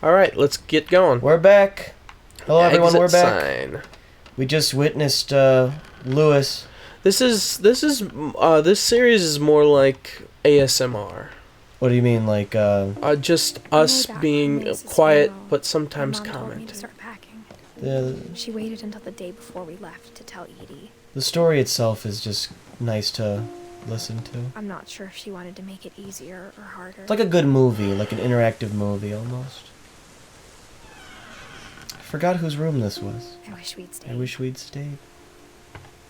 All right, let's get going. We're back. Hello, everyone. Exit We're back. sign. We just witnessed Lewis. This series is more like ASMR. What do you mean, like? Just us being quiet, but sometimes My mom told me to commenting. start packing. The She waited until the day before we left to tell Edie. the story itself is just nice to listen to. I'm not sure if she wanted to make it easier or harder. It's like a good movie, like an interactive movie almost. I forgot whose room this was. I wish we'd stayed. I wish we'd stayed.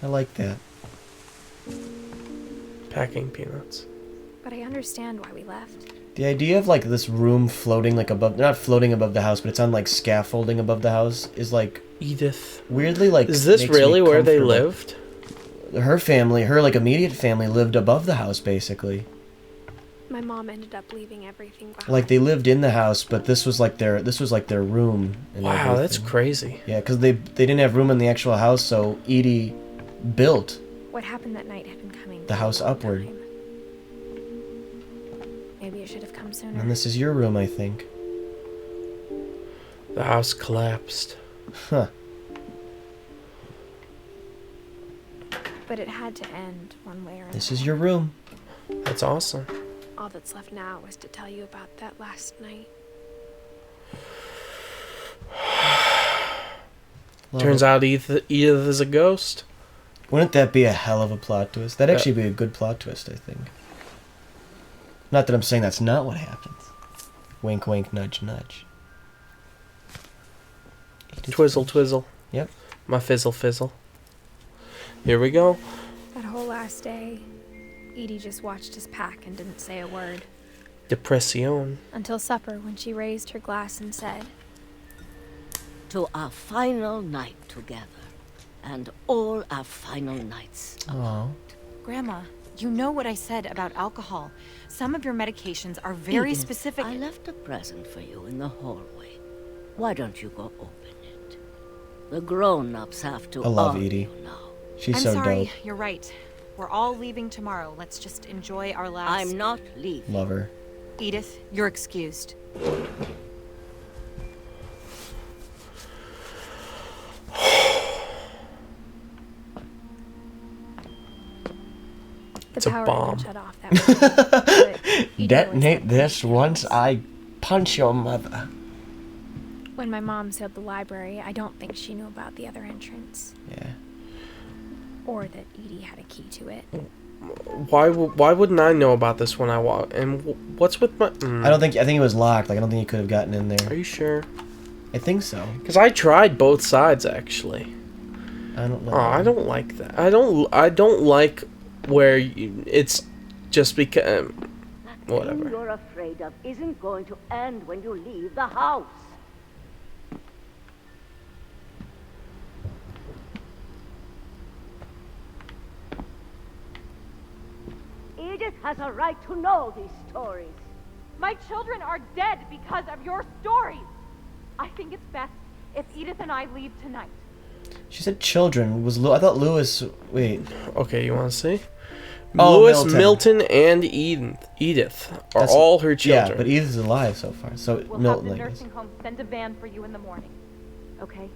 I like that. Packing peanuts. But I understand why we left. The idea of like this room floating like above, not floating above the house, but it's on like scaffolding above the house is like Edith. weirdly like. Is this makes me really where they comfortable. lived? Her family, her like immediate family lived above the house basically. My mom ended up leaving everything behind. Like they lived in the house, but this was like their room. And Wow, that's everything. crazy. Yeah, because they didn't have room in the actual house, so Edie built What happened that night had been coming. the for a house long upward. time. Maybe it should have come sooner. And this is your room, I think. The house collapsed. Huh. But it had to end one way or another. This is your room. That's awesome. All that's left now is to tell you about that last night. Love Turns it. out Edith is a ghost. Wouldn't that be a hell of a plot twist? That'd actually be a good plot twist, I think. Not that I'm saying that's not what happens. Wink, wink, nudge, nudge. Edith Twizzle, Finch. twizzle. Yep. My fizzle, fizzle. Here we go. That whole last day, Edie just watched us pack and didn't say a word. Depression. Until supper, when she raised her glass and said, To our final night together, and all our final nights. Aw. Grandma, you know what I said about alcohol. Some of your medications are very Edith, specific. I left a present for you in the hallway. Why don't you go open it? The grown-ups have to I love argue Edie. now. She's I'm so sorry, dope. you're right. We're all leaving tomorrow. Let's just enjoy our last... I'm not leaving. Love her. Edith, you're excused. the It's a power bomb. didn't shut off that morning, but Edie Detonate always this said once I punch your mother. when my mom sailed the library, I don't think she knew about the other entrance. Yeah. Or that Edie had a key to it. Why wouldn't I know about this when I walk? And what's with my... I think it was locked. Like I don't think you could have gotten in Are there. you sure? I think so. Because I tried both sides, actually. I don't know. Oh, I don't like that. I don't like where it's just because... That whatever. thing you're afraid of isn't going to end when you leave the house. Edith has a right to know these stories. My children are dead because of your stories. I think it's best if Edith and I leave tonight. She said children. I thought Lewis... Wait. Okay, you want to see? Oh, Lewis, Milton. Milton, and Edith are That's- all her children. Yeah, but Edith's alive so far. So We'll Milton, have the I guess. nursing home send a van for you in the morning. Okay?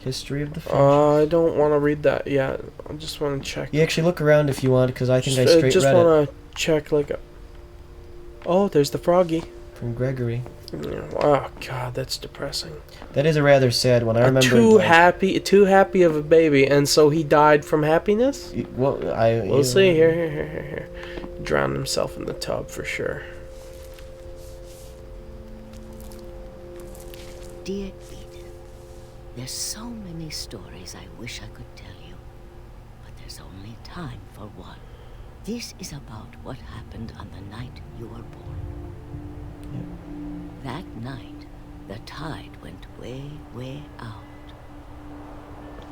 History of the Finch. I don't want to read that yet. I just want to check. You actually look around if you want, because I think I straight just read it want to check like. Oh, there's the froggy. from Gregory. Oh God, that's depressing. That is a rather sad one. I remember. Too happy of a baby, and so he died from happiness. We'll See here. Drowned himself in the tub for sure. Dear Edith, there's so many stories I wish I could tell you, but there's only time for one. This is about what happened on the night you were born. That night, the tide went way, way out.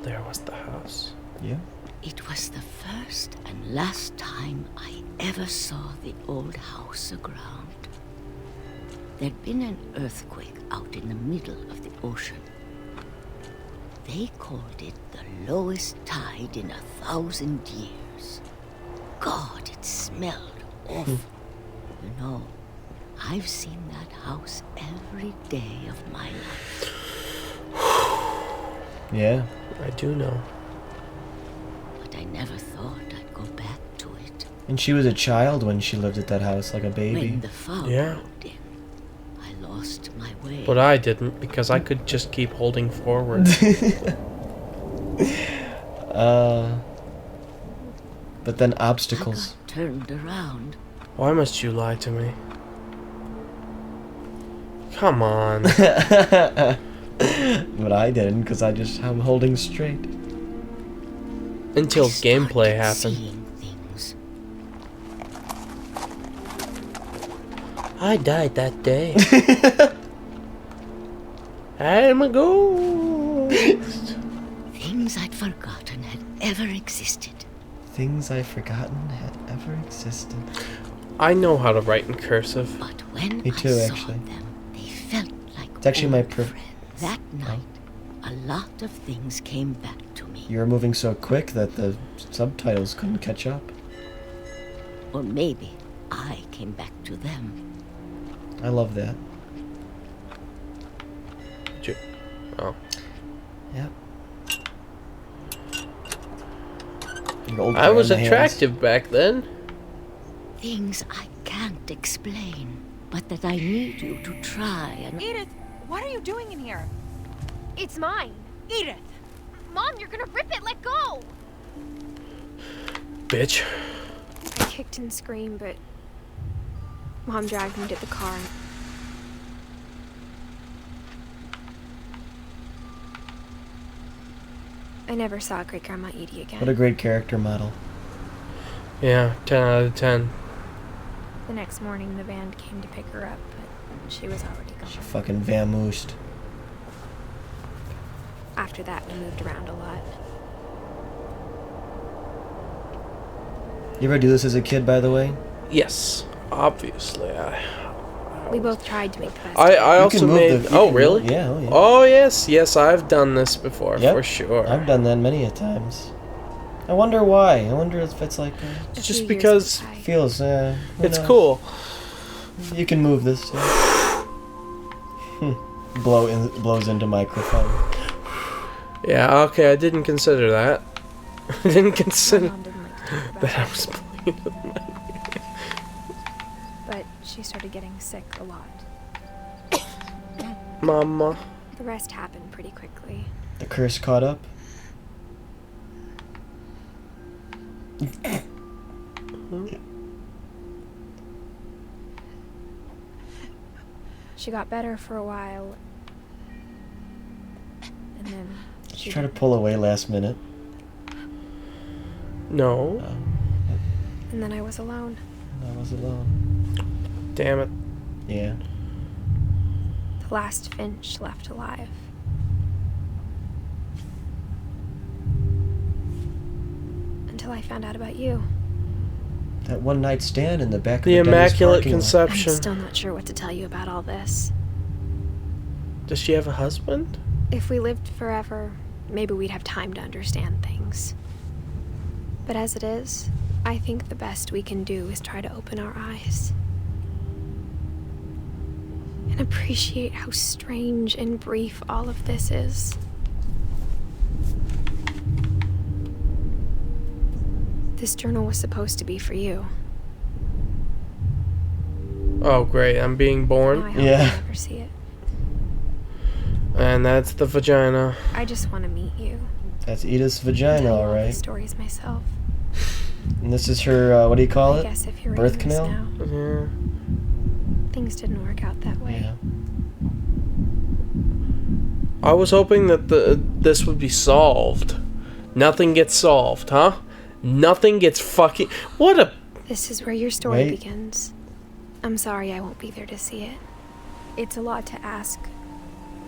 There was the house. Yeah. It was the first and last time I ever saw the old house aground. There'd been an earthquake out in the middle of the ocean. They called it the lowest tide in 1,000 years. God, it smelled awful. You know, I've seen that house every day of my life. Yeah. I do know. But I never thought I'd go back to it. And she was a child when she lived at that house, like a baby. When the fog Yeah. rolled in, I lost my way. But I didn't, because I could just keep holding forward. But then I obstacles. got turned around. Why must you lie to me? Come on. But I didn't, because I'm holding straight. Until I started gameplay happened. seeing things. I died that day. I'm a ghost. Things I'd forgotten had ever existed. Things I've forgotten had ever existed. I know how to write in cursive. But when Me too, I saw actually. them, they felt like It's actually my old pref- friends. That night, a lot of things came back to me. You were moving so quick that the subtitles couldn't catch up. Or maybe I came back to them. I love that. Oh. Yep. Your old I was guy in the attractive back then. Things I can't explain, but that I need you to try and... Edith, what are you doing in here? It's mine. Edith! Mom, you're gonna rip it. Let go. Bitch. I kicked and screamed, but Mom dragged me to the car. I never saw Great Grandma Edie again. What a great character model. Yeah, 10 out of 10. The next morning, the band came to pick her up, but she was already gone. She fucking vamoosed. After that, we moved around a lot. You ever do this as a kid, by the way? Yes, obviously. We both tried to make the best. I You also can move made. the- you Oh can really? move- yeah, oh, yeah. Oh yes, I've done this before Yep. for sure. I've done that many a times. I wonder why. I wonder if it's like A It's few just years because went by. feels. Who it's knows? cool. You can move this too. Blows into microphone. Yeah. Okay, I didn't consider that. I didn't My consider mom didn't like to talk about that I it, was playing with my. but she started getting sick a lot. Mama. The rest happened pretty quickly. The curse caught up. She got better for a while, and then She tried to pull away last minute. No. and then I was alone. I was alone. Damn it. Yeah. The last Finch left alive. Until I found out about you. That one night stand in the back of The the Denny's Immaculate parking lot. I'm Conception. still not sure what to tell you about all this. Does she have a husband? If we lived forever, maybe we'd have time to understand things. But as it is, I think the best we can do is try to open our eyes. And appreciate how strange and brief all of this is. This journal was supposed to be for you. Oh great, I'm being Now I born. hope Yeah. you never see it. And that's the vagina. I just want to meet you. That's Edith's Tell vagina, you all alright. these stories myself. And this is her, what do you call I it? guess if you're Birth reading this canal? now, Yeah. things didn't work out that way. Yeah. I was hoping that this would be solved. Nothing gets solved, huh? Nothing gets fucking... What a... This is where your story Wait. begins. I'm sorry I won't be there to see it. It's a lot to ask,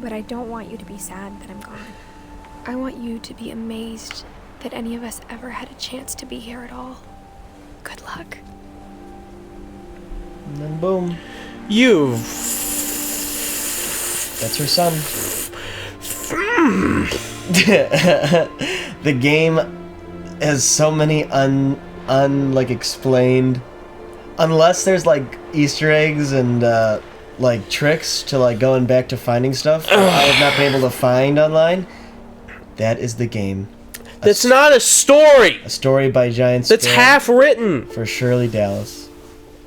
but I don't want you to be sad that I'm gone. I want you to be amazed that any of us ever had a chance to be here at all. Good luck. And then boom. You... That's her son. The game has so many explained, unless there's like Easter eggs and like tricks to like going back to finding stuff that I have not been able to find online, that is the game. That's not a story. A story by Giant That's Sparrow half written. for Shirley Dallas.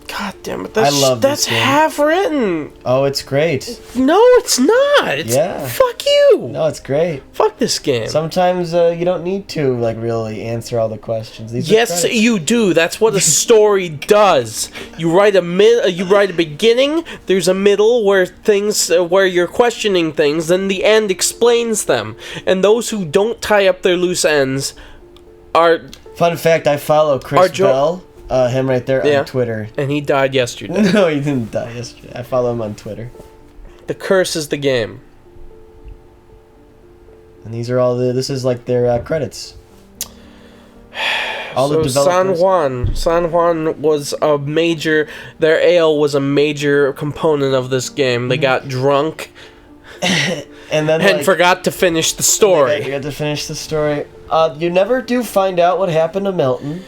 God damn it! I love that's this game. half written. Oh, it's great. No, it's not. It's, Yeah. Fuck you. No, it's great. Fuck this game. Sometimes you don't need to like really answer all the questions. These are Yes, credits. you do. That's what a story does. You write you write a beginning. There's a middle where things, where you're questioning things. Then the end explains them. And those who don't tie up their loose ends are. Fun fact: I follow Chris Bell, him right there Yeah. on Twitter. And he died yesterday. No, he didn't die yesterday. I follow him on Twitter. The curse is the game. And these are all the. This is like their credits. All the So developers. San Juan was a major. Their ale was a major component of this game. They got drunk and then and like, forgot to finish the You story. got to finish the story. You never do find out what happened to Milton.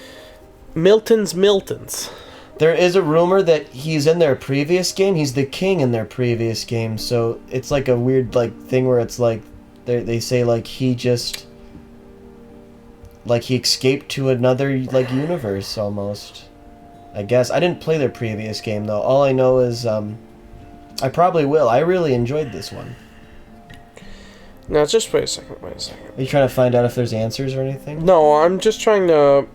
Milton's. There is a rumor that he's in their previous game. He's the king in their previous game. So it's like a weird like thing where it's like they say like he just like he escaped to another like universe almost. I guess I didn't play their previous game though. All I know is I probably will. I really enjoyed this one. Now, just wait a second. Are you trying to find out if there's answers or anything? No, I'm just trying to.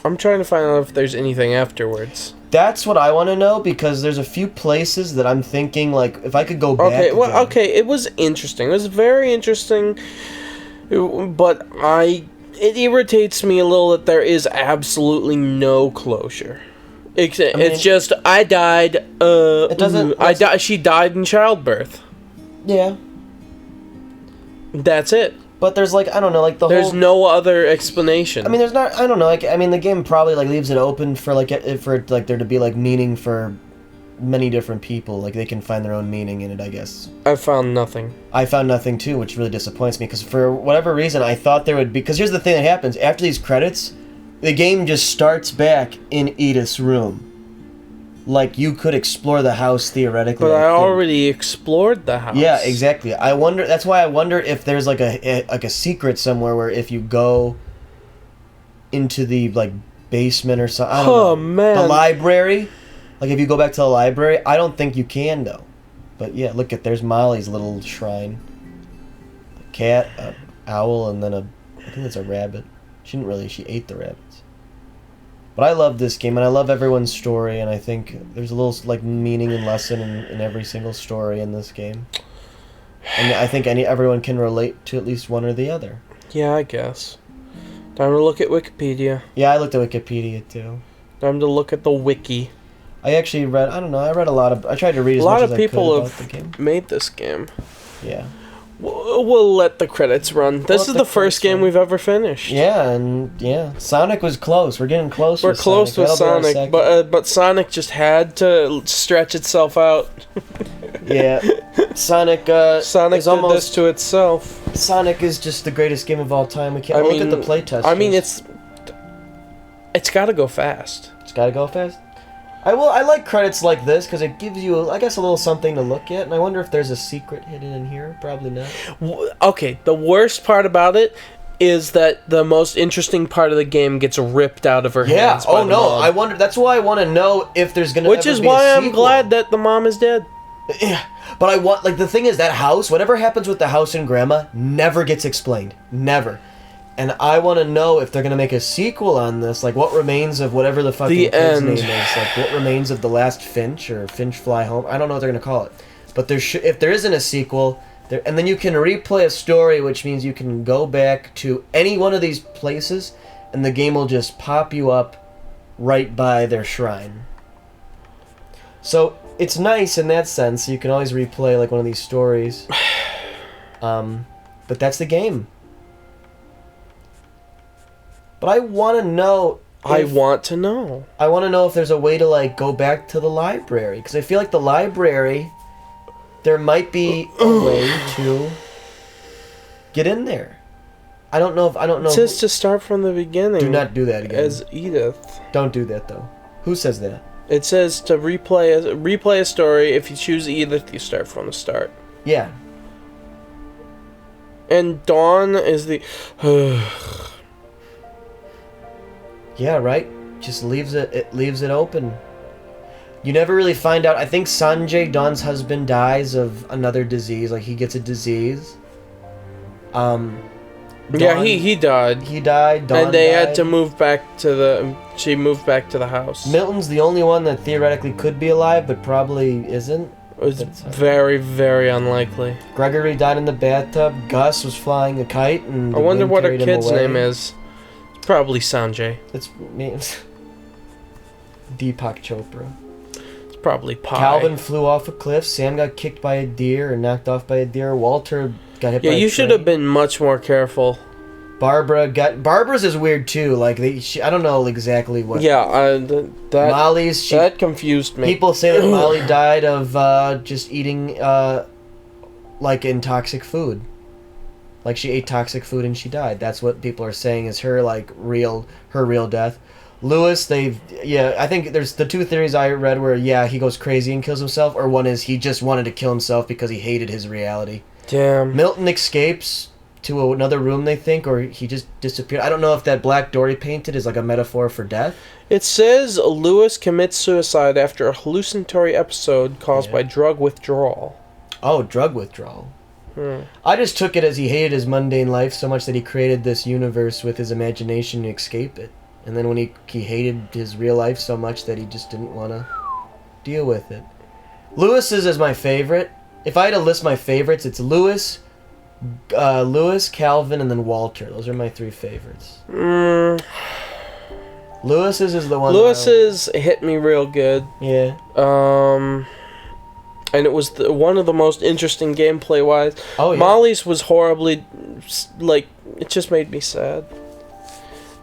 I'm trying to find out if there's anything afterwards. That's what I want to know because there's a few places that I'm thinking like if I could go back. Okay, well, again. okay, it was interesting. It was very interesting, but it irritates me a little that there is absolutely no closure. It's just I died. It doesn't. She died in childbirth. Yeah, That's it. but there's like I don't know, like There's no other explanation. I mean, there's not. I don't know. Like, I mean, the game probably like leaves it open for like there to be like meaning for many different people. Like they can find their own meaning in it. I guess. I found nothing. I found nothing too, which really disappoints me because for whatever reason I thought there would be. Because here's the thing that happens after these credits, the game just starts back in Edith's room. Like you could explore the house theoretically. But I think. already explored the house. Yeah, exactly. I wonder. That's why I wonder if there's like a secret somewhere where if you go into the like basement or something. I don't know. Man. The library. Like if you go back to the library, I don't think you can though. But yeah, look at there's Molly's little shrine. A cat, a owl, and then I think it's a rabbit. She ate the rabbits. But I love this game, and I love everyone's story, and I think there's a little like meaning and lesson in every single story in this game. And I think everyone can relate to at least one or the other. Yeah, I guess. Time to look at Wikipedia. Yeah, I looked at Wikipedia too. Time to look at the wiki. I actually read. I don't know. I read a lot of. I tried to read as A lot much of as I could people about the have game. made this game. Yeah. We'll let the credits run. This is the first game we've ever finished. Yeah, and yeah, Sonic was close. We're getting close. We're close with Sonic, but Sonic just had to stretch itself out. Yeah, Sonic. Sonic is did almost, this to itself. Sonic is just the greatest game of all time. We can't look at the playtest. I mean, it's got to go fast. It's got to go fast. I like credits like this because it gives you, I guess, a little something to look at, and I wonder if there's a secret hidden in here. Probably not. Okay, the worst part about it is that the most interesting part of the game gets ripped out of her hands. Yeah. Oh no. I wonder. That's why I want to know if there's gonna. Which is why I'm glad that the mom is dead. Yeah, but I want the thing is that house. Whatever happens with the house and Grandma never gets explained. Never. And I want to know if they're going to make a sequel on this, like what remains of whatever the fucking kid's name is, like what remains of the last Finch or Finch Fly Home. I don't know what they're going to call it. But if there isn't a sequel, and then you can replay a story, which means you can go back to any one of these places, and the game will just pop you up right by their shrine. So it's nice in that sense. You can always replay like one of these stories. But that's the game. But I want to know. I want to know if there's a way to like go back to the library, because I feel like the library, there might be a way to get in there. I don't know. It says to start from the beginning. Do not do that again. As Edith. Don't do that though. Who says that? It says to replay a story. If you choose Edith, you start from the start. Yeah. And Dawn is the... Yeah, right? Just leaves it open. You never really find out. I think Sanjay, Dawn's husband, dies of another disease. Like, he gets a disease. Yeah, he died. He died. Dawn and they died. had to move back to the... She moved back to the house. Milton's the only one that theoretically could be alive, but probably isn't. It's very, very unlikely. Gregory died in the bathtub. Gus was flying a kite, and I wonder what her her kid's name is. It's probably Sanjay. It's Deepak Chopra. It's probably Pi. Calvin flew off a cliff. Sam got kicked by a deer or knocked off by a deer. Walter got hit by a you should train. have been much more careful. Barbara's is weird too. Like I don't know exactly what. Yeah, Molly's. That confused me. People say that Molly died of just eating like toxic food. Like she ate toxic food and she died. That's what people are saying is her real death. Lewis, I think there's the two theories I read where he goes crazy and kills himself, or one is he just wanted to kill himself because he hated his reality. Damn. Milton escapes to another room, they think, or he just disappeared. I don't know if that black door he painted is like a metaphor for death. It says Lewis commits suicide after a hallucinatory episode caused by drug withdrawal. Oh, drug withdrawal. I just took it as he hated his mundane life so much that he created this universe with his imagination to escape it. And then when he hated his real life so much that he just didn't want to deal with it. Lewis's is my favorite. If I had to list my favorites, it's Lewis, Calvin, and then Walter. Those are my three favorites. Lewis's is the one. Lewis's hit me real good. Yeah. And it was one of the most interesting gameplay wise. Oh yeah. Molly's was horribly, like, it just made me sad.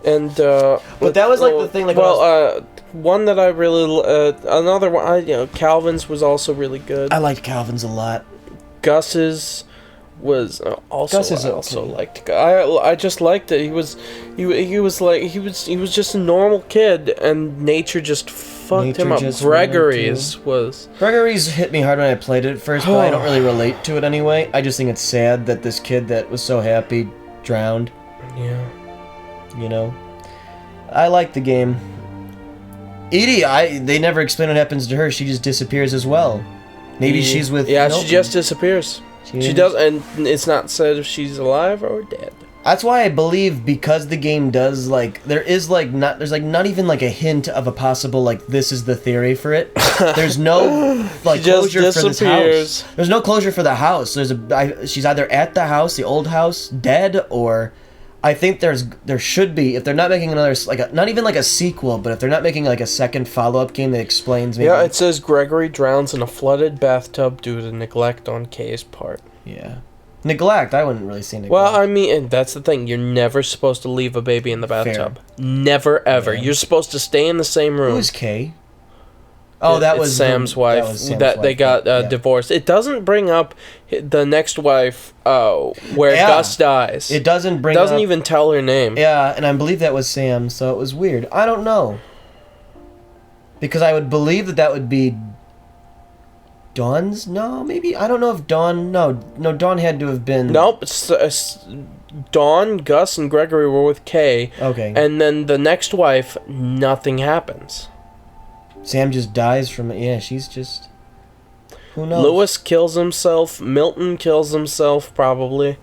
And but that was like the thing. Like, one that I really another one. Calvin's was also really good. I liked Calvin's a lot. Gus's was also liked. I just liked it. He was just a normal kid, and nature just fucked him up. Gregory's hit me hard when I played it at first, but I don't really relate to it anyway. I just think it's sad that this kid that was so happy drowned. Yeah. I like the game. Edie, they never explain what happens to her. She just disappears as well. Maybe she's with Milton. She just disappears. She does, and it's not said if she's alive or dead. That's why I believe, because the game does there's not even like a hint of a possible this is the theory for it. There's no closure for this house. There's no closure for the house. She's either at the house, the old house, dead, or I think there should be, if they're not making another not even a sequel, but if they're not making a second follow-up game that explains maybe. Yeah, it says Gregory drowns in a flooded bathtub due to neglect on Kay's part. Yeah. Neglect, I wouldn't really say neglect. Well, I mean, and that's the thing. You're never supposed to leave a baby in the bathtub. Fair. Never, ever. Yeah. You're supposed to stay in the same room. Who's Kay? Oh, that was Sam's wife. They got divorced. It doesn't bring up the next wife where Gus dies. It doesn't bring doesn't up, even tell her name. Yeah, and I believe that was Sam, so it was weird. I don't know. Because I would believe that would be Dawn's? No, maybe. I don't know if Dawn... No, Dawn had to have been... Nope. Dawn, Gus, and Gregory were with Kay. Okay. And then the next wife, nothing happens. Sam just dies from it. Yeah, she's just... Who knows? Lewis kills himself. Milton kills himself, probably.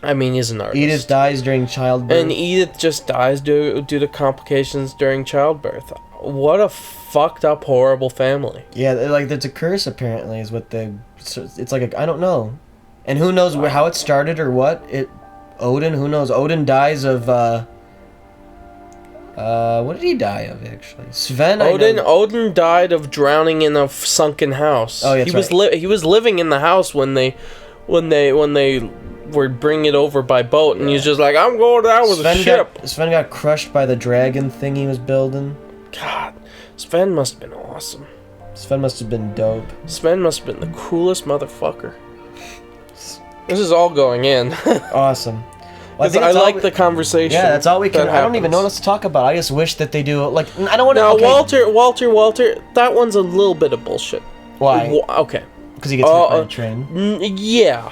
I mean, he's an artist. Edith dies during childbirth. And Edith just dies due to complications during childbirth. What a fucked up, horrible family. Yeah, that's a curse, apparently, is what they... It's I don't know. And who knows how it started or what? Odin, who knows? Odin dies of... what did he die of, actually? Sven, Odin died of drowning in a sunken house. Oh, yeah, he was living in the house when they were bringing it over by boat, and he's just like, I'm going down with a ship. Sven got crushed by the dragon thing he was building. God, Sven must have been awesome. Sven must have been dope. Sven must have been the coolest motherfucker. This is all going in. Awesome. Well, 'Cause I that's all like we- the conversation. Yeah, that's all we can. that I don't even know what happens. else to talk about. I just wish that they do like. I don't want to. Now, Okay. Walter, that one's a little bit of bullshit. Why? Okay. Because he gets hit by a train. Yeah.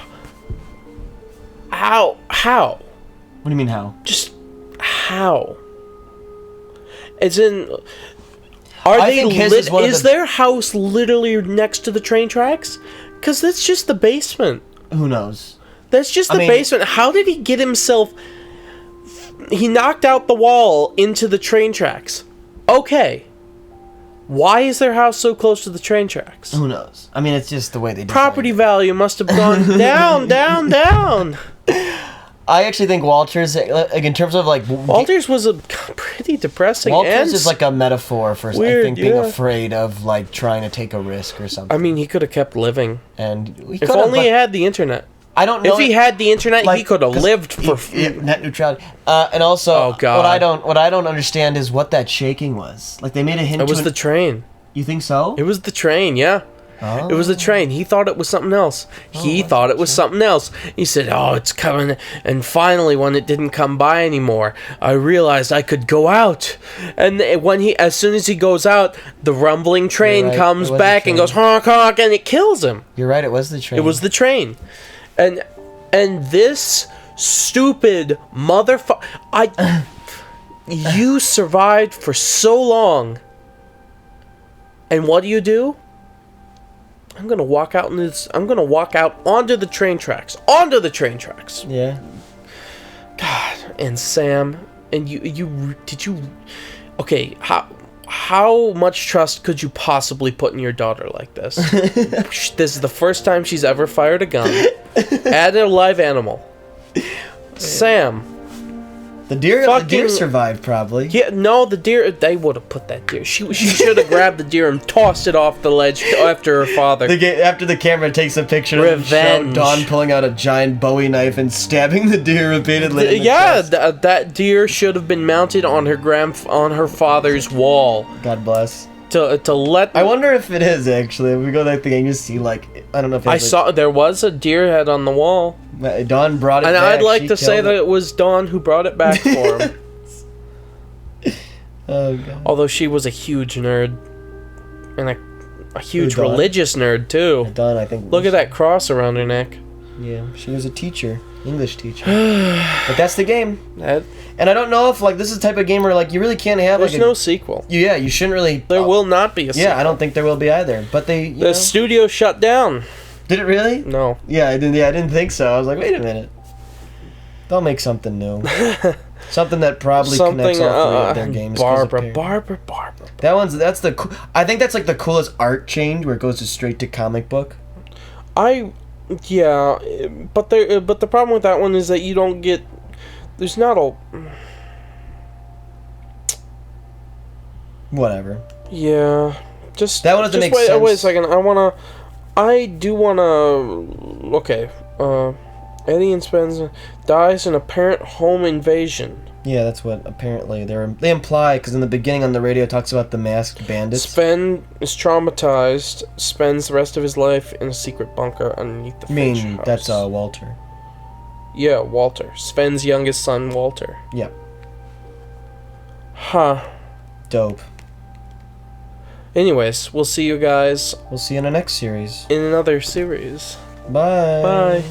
How? What do you mean how? Just how? As in, are I they think his lit? is one of Is the- their house literally next to the train tracks? Because that's just the basement. Who knows? That's just I the mean- basement. How did he get himself? He knocked out the wall into the train tracks. Okay. Why is their house so close to the train tracks? Who knows? I mean, it's just the way they. Property design value must have gone down, down, down. it. I actually think Walter's like in terms of like. Walter's was a pretty depressing Walter's end. is like a metaphor for I Weird, think being yeah. afraid of like trying to take a risk or something. I mean, he could have kept living. And he If could've, only but he had the internet. I don't know If he had the internet, like, he could have 'cause lived for. net neutrality. And also, Oh, God. what I don't understand is what that shaking was. Like they made a hint. It was to the train. You think so? It was the train, yeah. Oh. It was the train. He thought it was something else. He thought it was something else. He said, "Oh, it's coming." And finally, when it didn't come by anymore, I realized I could go out. And as soon as he goes out, the rumbling train You're right. comes It was the back and train. goes honk honk, and it kills him. You're right. It was the train. It was the train, and this stupid motherfucker. You survived for so long, and what do? I'm gonna walk out in this. I'm gonna walk out onto the train tracks. Onto the train tracks. Yeah. God, and Sam, and you did you? Okay, how much trust could you possibly put in your daughter like this? This is the first time she's ever fired a gun at a live animal. Sam. The deer Fucking- survived probably. Yeah, no, the deer. They would have put that deer. She should have grabbed the deer and tossed it off the ledge after her father. After the camera takes a picture of Revenge. Dawn pulling out a giant Bowie knife and stabbing the deer repeatedly. in the Yeah, chest. that deer should have been mounted on her father's wall God bless. to let. I wonder if it is actually. If we go to that thing and you see like I don't know if it I has, saw there was a deer head on the wall, like, Dawn brought it and back. I'd like she to say killed that it. it was Dawn who brought it back for him. Oh god. Although she was a huge nerd, and a huge Dawn? religious nerd too. Dawn, I think. Look at that cross around her neck. Yeah, she was a teacher, English teacher. But that's the game. That, And I don't know if like this is the type of game where like you really can't have there's like no sequel. yeah, you shouldn't really. There will not be a sequel. Yeah, I don't think there will be either. But they. You The know, studio shut down. did it really? No. Yeah, I didn't. Yeah, I didn't think so. I was like, wait a minute. They'll make something new. Something that probably connects all three of their games. 'cause Barbara. apparently- That's the. I think that's like the coolest art change where it goes to straight to comic book. Yeah, but the problem with that one is that you don't get. There's not a. Whatever. Yeah, just That one doesn't just make wait, sense. Wait a second. I do wanna. Okay. Eddie and Spence dies in apparent home invasion. Yeah, that's what apparently they imply because in the beginning on the radio it talks about the masked bandits. Sven is traumatized. Spends the rest of his life in a secret bunker underneath the I mean, Finch house. that's Walter. Yeah, Walter. Sven's youngest son, Walter. Yep. Huh. Dope. Anyways, we'll see you guys We'll see you in the next series. in another series. Bye. Bye.